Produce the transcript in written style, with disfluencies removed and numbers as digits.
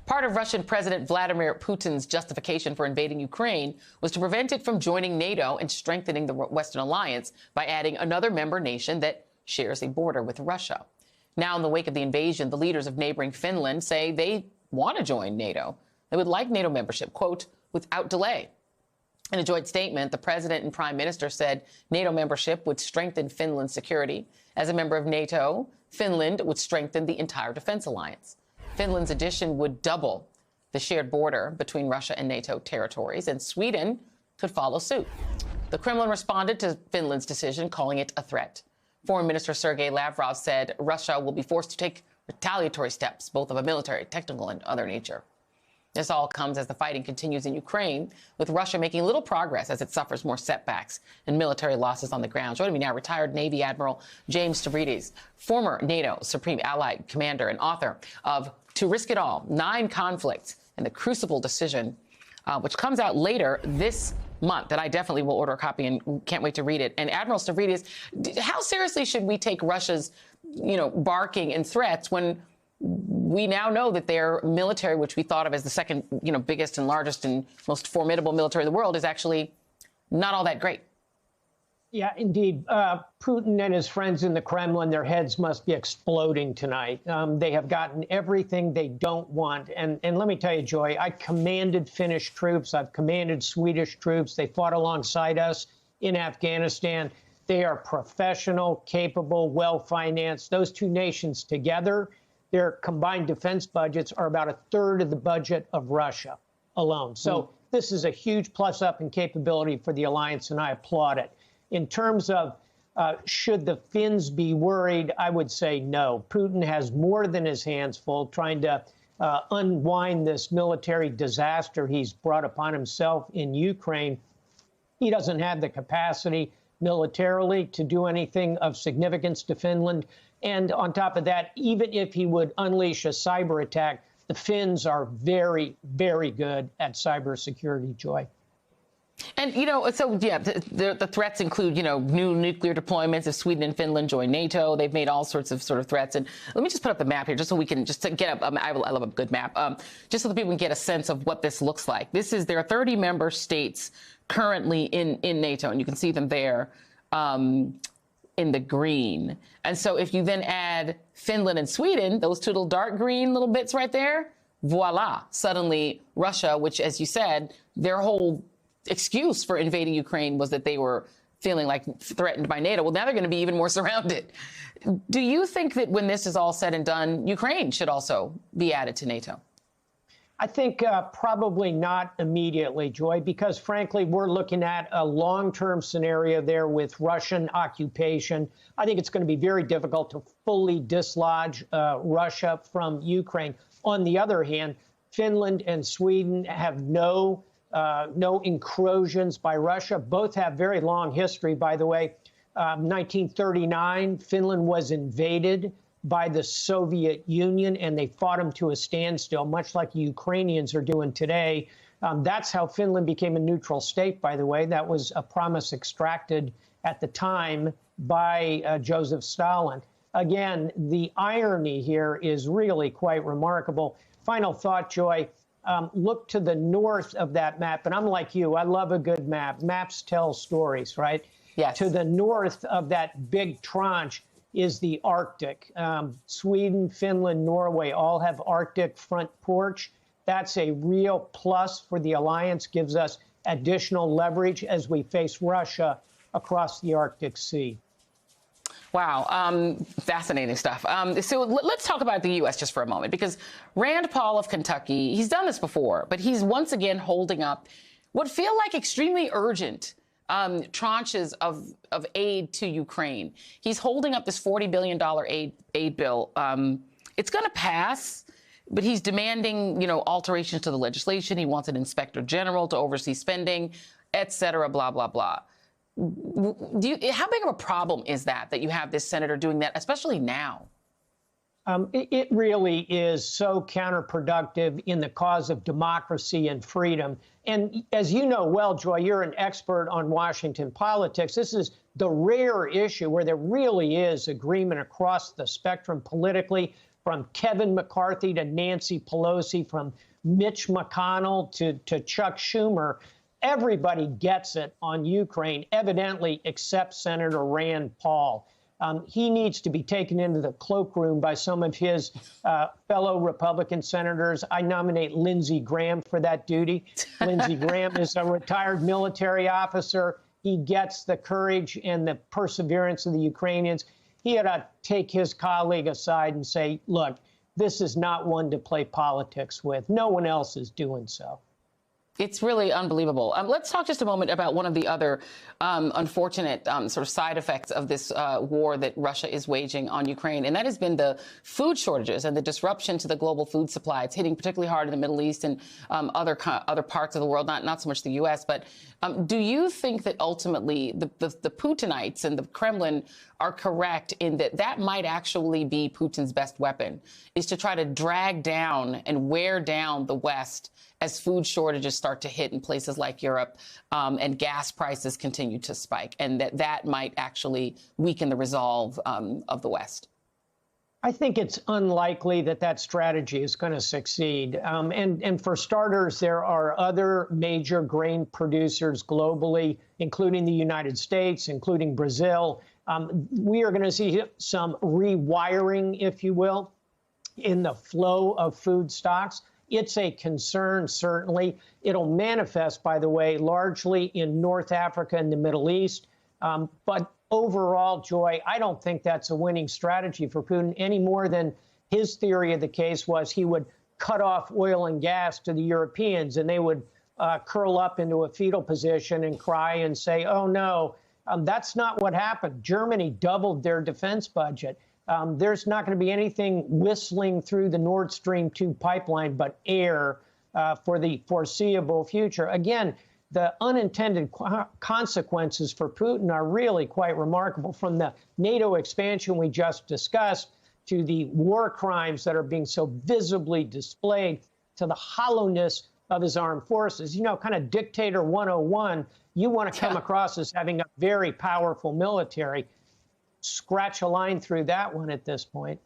Part of Russian President Vladimir Putin's justification for invading Ukraine was to prevent it from joining NATO and strengthening the Western alliance by adding another member nation that shares a border with Russia. Now, in the wake of the invasion, the leaders of neighboring Finland say they want to join NATO. They would like NATO membership, quote, without delay. In a joint statement, the president and prime minister said NATO membership would strengthen Finland's security. As a member of NATO, Finland would strengthen the entire defense alliance. Finland's addition would double the shared border between Russia and NATO territories, and Sweden could follow suit. The Kremlin responded to Finland's decision, calling it a threat. Foreign Minister Sergei Lavrov said Russia will be forced to take retaliatory steps, both of a military, technical, and other nature. This all comes as the fighting continues in Ukraine, with Russia making little progress as it suffers more setbacks and military losses on the ground. Joining me now, retired Navy Admiral James Stavridis, former NATO Supreme Allied Commander and author of To Risk It All, 9 Conflicts and the Crucible Decision, which comes out later this month, and I definitely will order a copy and can't wait to read it. And Admiral Stavridis, how seriously should we take Russia's, barking and threats when we now know that their military, which we thought of as the second, biggest and largest and most formidable military in the world, is actually not all that great? Yeah, indeed. Putin and his friends in the Kremlin, their heads must be exploding tonight. They have gotten everything they don't want. And let me tell you, Joy, I commanded Finnish troops. I've commanded Swedish troops. They fought alongside us in Afghanistan. They are professional, capable, well-financed. Those two nations together, their combined defense budgets are about a third of the budget of Russia alone. So this is a huge plus up in capability for the alliance, and I applaud it. In terms of should the Finns be worried, I would say no. Putin has more than his hands full trying to unwind this military disaster he's brought upon himself in Ukraine. He doesn't have the capacity militarily to do anything of significance to Finland. And on top of that, even if he would unleash a cyber attack, the Finns are very, very good at cybersecurity, Joy. And, the threats include, new nuclear deployments if Sweden and Finland join NATO. They've made all sorts of threats. And let me just put up the map here just so we can just get up. I love a good map, just so that people can get a sense of what this looks like. There are 30 member states currently in NATO, and you can see them there in the green. And so if you then add Finland and Sweden, those two little dark green little bits right there, voila, suddenly Russia, which, as you said, their whole excuse for invading Ukraine was that they were feeling like threatened by NATO. Well, now they're going to be even more surrounded. Do you think that when this is all said and done, Ukraine should also be added to NATO? I think probably not immediately, Joy, because frankly, we're looking at a long-term scenario there with Russian occupation. I think it's going to be very difficult to fully dislodge Russia from Ukraine. On the other hand, Finland and Sweden have no incursions by Russia. Both have very long history, by the way. 1939, Finland was invaded by the Soviet Union, and they fought them to a standstill, much like the Ukrainians are doing today. That's how Finland became a neutral state, by the way. That was a promise extracted at the time by Joseph Stalin. Again, the irony here is really quite remarkable. Final thought, Joy. Look to the north of that map. And I'm like you, I love a good map. Maps tell stories, right? Yes. To the north of that big tranche is the Arctic. Sweden, Finland, Norway all have Arctic front porch. That's a real plus for the alliance, gives us additional leverage as we face Russia across the Arctic Sea. Wow. Fascinating stuff. So let's talk about the U.S. just for a moment, because Rand Paul of Kentucky, he's done this before, but he's once again holding up what feel like extremely urgent tranches of aid to Ukraine. He's holding up this $40 billion aid bill. It's going to pass, but he's demanding, alterations to the legislation. He wants an inspector general to oversee spending, et cetera, blah, blah, blah. How big of a problem is that you have this senator doing that, especially now? It really is so counterproductive in the cause of democracy and freedom. And as you know well, Joy, you're an expert on Washington politics. This is the rare issue where there really is agreement across the spectrum politically. from Kevin McCarthy to Nancy Pelosi, from Mitch McConnell to Chuck Schumer. Everybody gets it on Ukraine, evidently, except Senator Rand Paul. He needs to be taken into the cloakroom by some of his fellow Republican senators. I nominate Lindsey Graham for that duty. Lindsey Graham is a retired military officer. He gets the courage and the perseverance of the Ukrainians. He had to take his colleague aside and say, look, this is not one to play politics with. No one else is doing so. It's really unbelievable. Let's talk just a moment about one of the other unfortunate sort of side effects of this war that Russia is waging on Ukraine, and that has been the food shortages and the disruption to the global food supply. It's hitting particularly hard in the Middle East and other parts of the world, not so much the U.S. But do you think that ultimately the Putinites and the Kremlin are correct in that might actually be Putin's best weapon, is to try to drag down and wear down the West as food shortages start to hit in places like Europe and gas prices continue to spike, and that might actually weaken the resolve of the West? I think it's unlikely that strategy is going to succeed. And for starters, there are other major grain producers globally, including the United States, including Brazil. We are going to see some rewiring, if you will, in the flow of food stocks. It's a concern, certainly. It'll manifest, by the way, largely in North Africa and the Middle East. But overall, Joy, I don't think that's a winning strategy for Putin any more than his theory of the case was he would cut off oil and gas to the Europeans and they would curl up into a fetal position and cry and say, oh, no. That's not what happened. Germany doubled their defense budget. There's not going to be anything whistling through the Nord Stream 2 pipeline but air for the foreseeable future. Again, the unintended consequences for Putin are really quite remarkable, from the NATO expansion we just discussed to the war crimes that are being so visibly displayed to the hollowness of his armed forces. You know, kind of dictator 101, you want to come across as having a very powerful military. Scratch a line through that one at this point.